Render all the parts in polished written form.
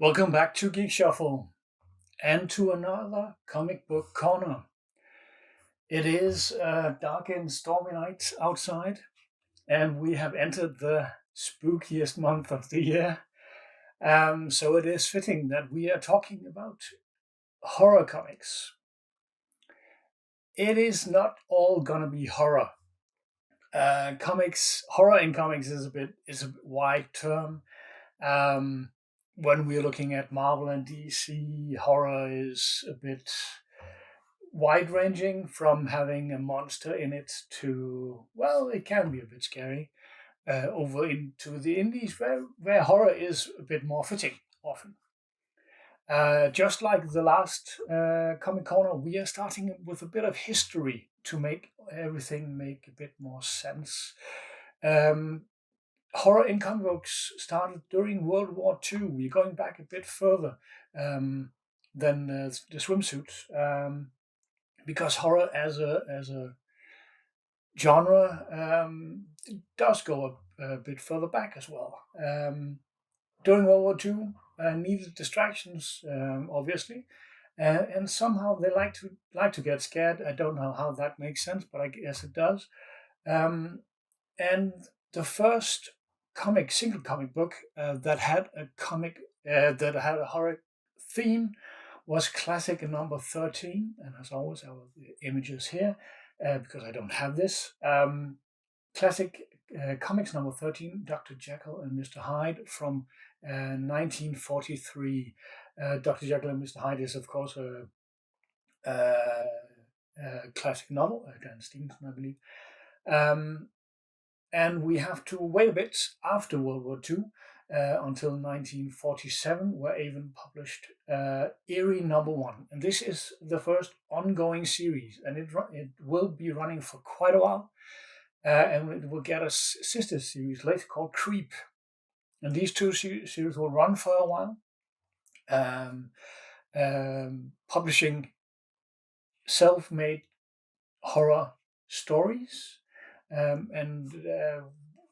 Welcome back to Geek Shuffle and to another comic book corner. It is a dark and stormy night outside, and we have entered the spookiest month of the year. So it is fitting that we are talking about horror comics. It is not all gonna be horror. Horror in comics is a wide term. Um, when we're looking at Marvel and DC, horror is a bit wide ranging from having a monster in it to, well, it can be a bit scary, over into the indies where horror is a bit more fitting often. Just like the last Comic Corner, we are starting with a bit of history to make everything make a bit more sense. Um, Horror in comic books started during World War II. We're going back a bit further than the swimsuit, because horror as a genre does go a bit further back as well. During World War II, needed distractions, obviously, and somehow they like to get scared. I don't know how that makes sense, but I guess it does. And the first single comic book that had a horror theme was Classic number 13, and as always, I have the images here because I don't have this. Classic Comics number 13, Dr. Jekyll and Mr. Hyde from 1943. Dr. Jekyll and Mr. Hyde is, of course, a classic novel, Dan Stevenson, I believe. And we have to wait a bit after World War II until 1947, where Avon published Eerie number 1. And this is the first ongoing series, and it will be running for quite a while. And it will get a sister series later called Creep. And these two series will run for a while, publishing self-made horror stories, and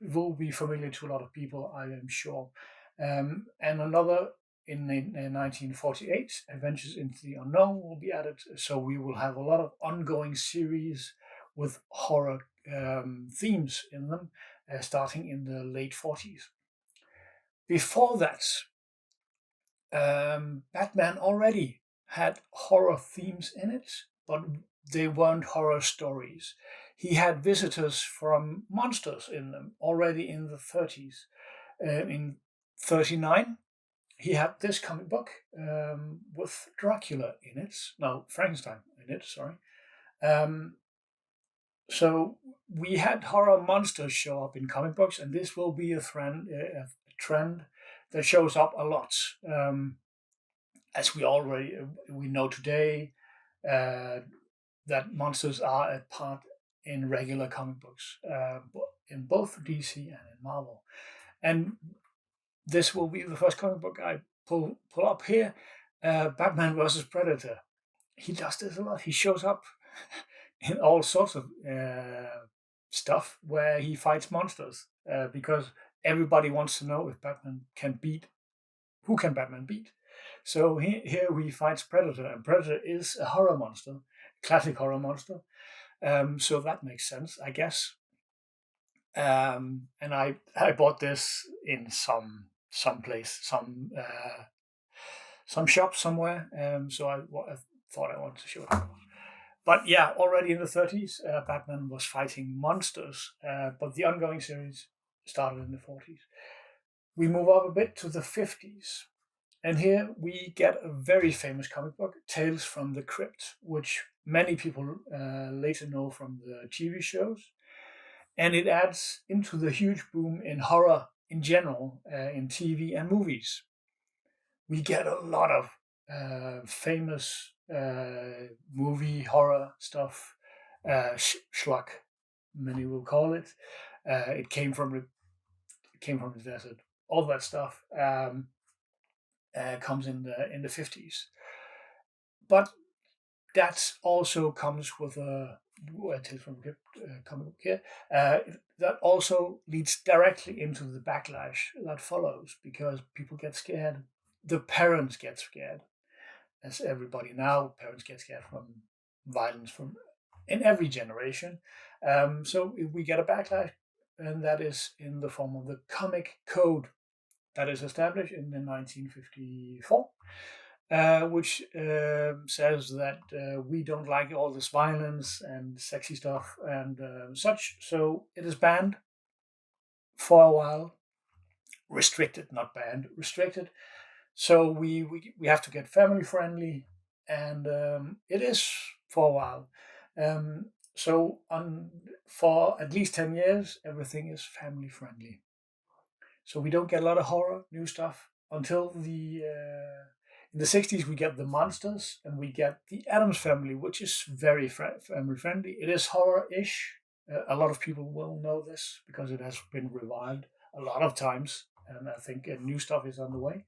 will be familiar to a lot of people, I am sure. And another in 1948, Adventures into the Unknown will be added, so we will have a lot of ongoing series with horror themes in them, starting in the late 40s. Before that, Batman already had horror themes in it, but they weren't horror stories. He had visitors from monsters in them already in the 30s. In 39, he had this comic book with Dracula in it. No, Frankenstein in it, sorry. So we had horror monsters show up in comic books, and this will be a trend that shows up a lot. As we know today, that monsters are a part in regular comic books, in both DC and in Marvel. And this will be the first comic book I pull up here, Batman versus Predator. He does this a lot. He shows up in all sorts of stuff where he fights monsters, because everybody wants to know if Batman can beat. Who can Batman beat? So here he fights Predator, and Predator is a horror monster, classic horror monster. So that makes sense, I guess. And I bought this in some place, some shop somewhere. So I thought I wanted to show it. But yeah, already in the 30s, Batman was fighting monsters, but the ongoing series started in the 40s. We move up a bit to the 50s. And here we get a very famous comic book, Tales from the Crypt, which many people later know from the TV shows. And it adds into the huge boom in horror in general, in TV and movies. We get a lot of famous movie horror stuff, schlock, many will call it. It came from the desert. All that stuff comes in the 50s, but that also comes with a Tales from the comic book here. That also leads directly into the backlash that follows, because people get scared the parents get scared, as everybody now. Parents get scared from violence from in every generation. So we get a backlash, and that is in the form of the Comic Code that is established in 1954. Which says that we don't like all this violence and sexy stuff and such. So it is banned for a while, restricted, not banned, restricted. So we have to get family friendly, and it is for a while. So for at least 10 years, everything is family friendly. So we don't get a lot of horror new stuff until the in the 60s we get the Monsters and we get the Addams Family, which is very family friendly. It is horror-ish. A lot of people will know this because it has been revived a lot of times, and I think new stuff is on the way.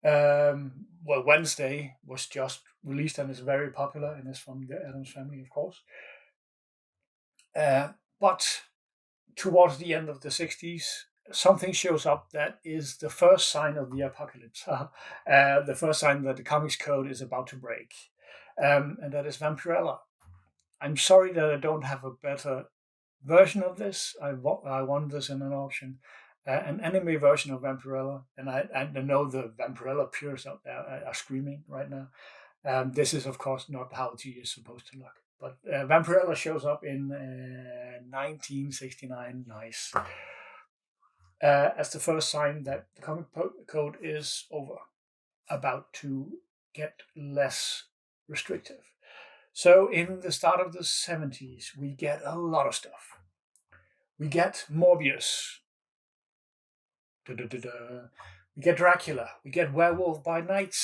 Well, Wednesday was just released and is very popular and is from the Addams Family, of course. But towards the end of the 60s, something shows up that is the first sign of the apocalypse. The first sign that the Comics Code is about to break. And that is Vampirella. I'm sorry that I don't have a better version of this. I won this in an auction. An anime version of Vampirella. And I know the Vampirella purists out there are screaming right now. This is, of course, not how it is supposed to look. But Vampirella shows up in 1969. Nice. As the first sign that the Comic Code is about to get less restrictive. So in the start of the 70s, we get a lot of stuff. We get Morbius. We get Dracula. We get Werewolf by Night.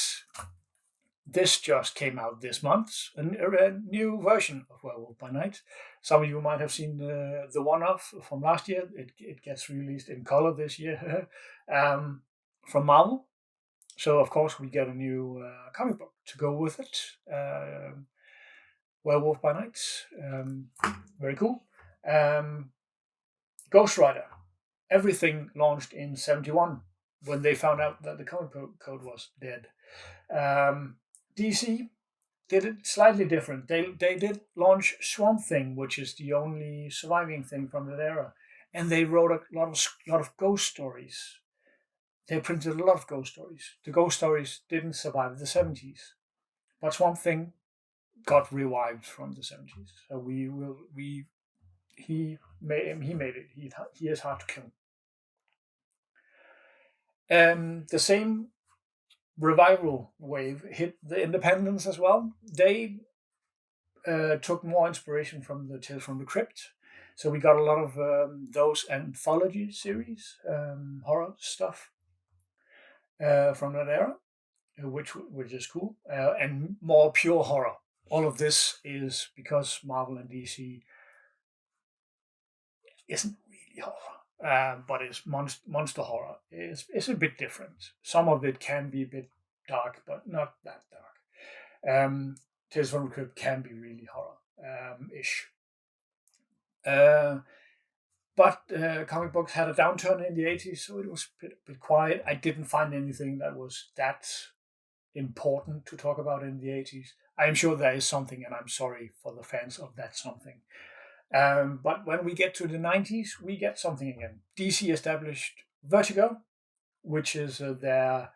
This just came out this month, a new version of Werewolf by Night. Some of you might have seen the one-off from last year. It gets released in color this year from Marvel. So, of course, we get a new comic book to go with it. Werewolf by Night. Very cool. Ghost Rider. Everything launched in 71 when they found out that the Comic Code was dead. DC did it slightly different. They did launch Swamp Thing, which is the only surviving thing from that era, and they wrote a lot of ghost stories. They printed a lot of ghost stories. The ghost stories didn't survive the 70s, but Swamp Thing got revived from the 70s. So he made it. He is hard to kill. The same revival wave hit the independents as well. They took more inspiration from the Tales from the Crypt. So we got a lot of those anthology series, horror stuff from that era, which is cool, and more pure horror. All of this is because Marvel and DC isn't really horror, but it's monster horror. It's a bit different. Some of it can be a bit dark, but not that dark. Tales from the Crypt can be really horror-ish. But comic books had a downturn in the 80s, so it was a bit quiet. I didn't find anything that was that important to talk about in the 80s. I am sure there is something, and I'm sorry for the fans of that something. But when we get to the 90s, we get something again. DC established Vertigo, which is their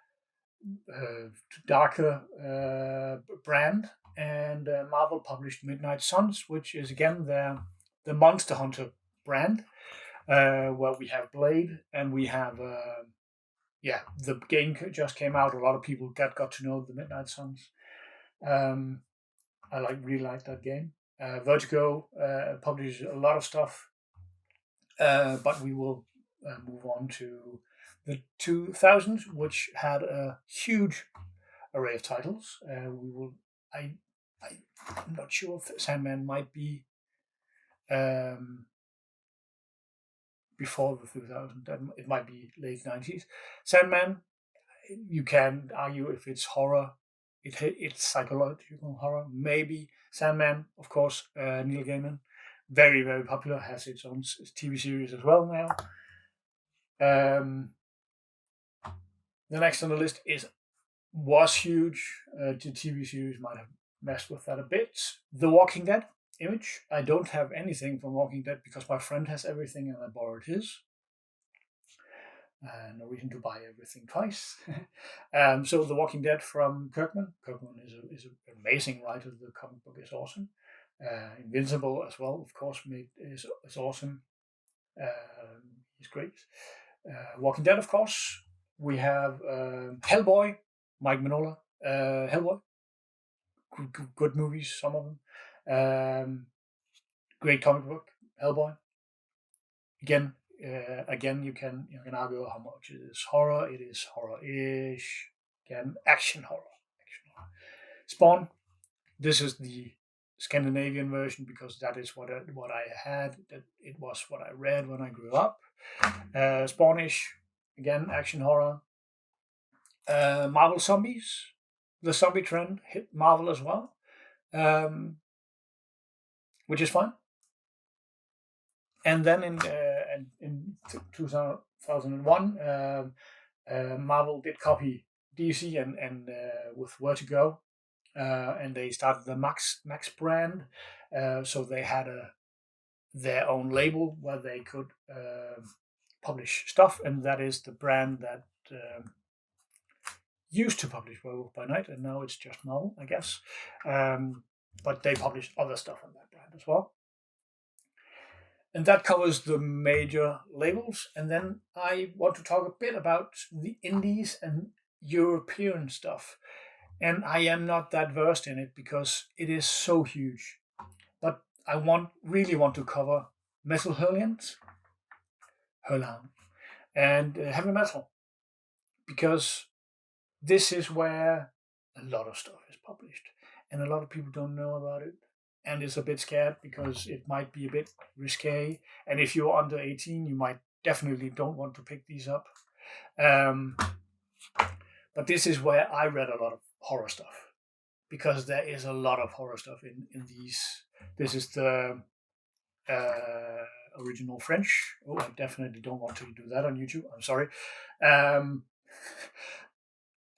darker brand, and Marvel published Midnight Suns, which is again the Monster Hunter brand, where we have Blade and we have the game just came out. A lot of people got to know the Midnight Suns. I really like that game. Vertigo publishes a lot of stuff, but we will move on to the 2000s, which had a huge array of titles. I'm not sure if Sandman might be before the 2000s. It might be late 90s. Sandman, you can argue if it's horror. It's psychological horror. Maybe Sandman, of course, Neil Gaiman, very, very popular, has its own TV series as well now. The next on the list was huge. The TV series might have messed with that a bit. The Walking Dead Image. I don't have anything from Walking Dead because my friend has everything and I borrowed his. No reason to buy everything twice. So The Walking Dead from Kirkman. Kirkman is an amazing writer. The comic book is awesome. Invincible as well, of course, is awesome. He's great. Walking Dead, of course. We have Hellboy, Mike Mignola. Hellboy. Good movies, some of them. Great comic book, Hellboy. Again, you can argue how much it is horror. It is horror-ish. Again, action horror. Spawn. This is the Scandinavian version because that is what I had. That it was what I read when I grew up. Spawnish. Again, action horror. Marvel Zombies. The zombie trend hit Marvel as well, which is fine. And then in 2001, Marvel did copy DC and with Where to Go, and they started the Max brand. So they had their own label where they could publish stuff, and that is the brand that used to publish Werewolf by Night, and now it's just Marvel, I guess. But they published other stuff on that brand as well. And that covers the major labels. And then I want to talk a bit about the indies and European stuff. And I am not that versed in it because it is so huge. But I really want to cover Metal Hurlant, and heavy metal. Because this is where a lot of stuff is published. And a lot of people don't know about it. And is a bit scared because it might be a bit risque. And if you're under 18, you might definitely don't want to pick these up. But this is where I read a lot of horror stuff because there is a lot of horror stuff in these. This is the original French. Oh, I definitely don't want to do that on YouTube. I'm sorry.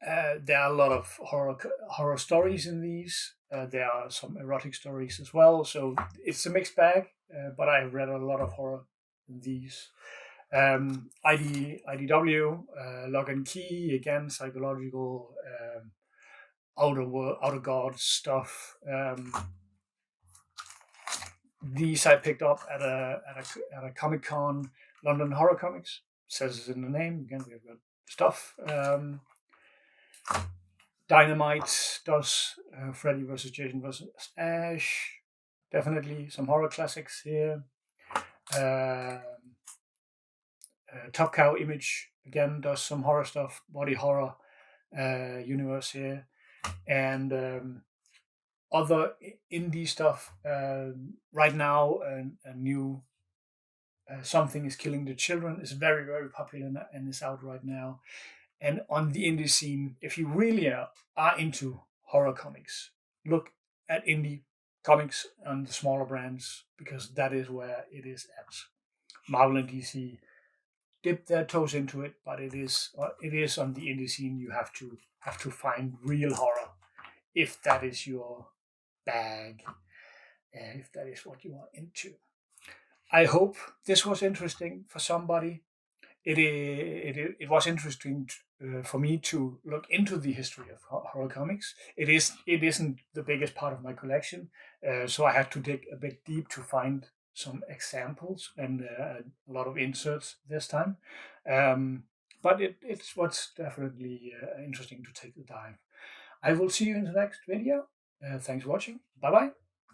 There are a lot of horror stories in these. There are some erotic stories as well, so it's a mixed bag. But I've read a lot of horror in these. IDW, Lock and Key, again, psychological, outer god stuff. These I picked up at a Comic-Con, London Horror Comics. It says it in the name. Again, we've got stuff. Dynamite does Freddy vs. Jason vs. Ash. Definitely some horror classics here. Top Cow Image again does some horror stuff, body horror universe here, and other indie stuff. Right now, a new Something is Killing the Children is very, very popular and is out right now. And on the indie scene, if you really are into horror comics, look at indie comics and the smaller brands because that is where it is at. Marvel and DC dip their toes into it, but it is on the indie scene. You have to find real horror if that is your bag, if that is what you are into. I hope this was interesting for somebody. It was interesting for me to look into the history of horror comics. It isn't the biggest part of my collection, so I had to dig a bit deep to find some examples and a lot of inserts this time. But it's what's definitely interesting to take the time. I will see you in the next video. Thanks for watching. Bye bye.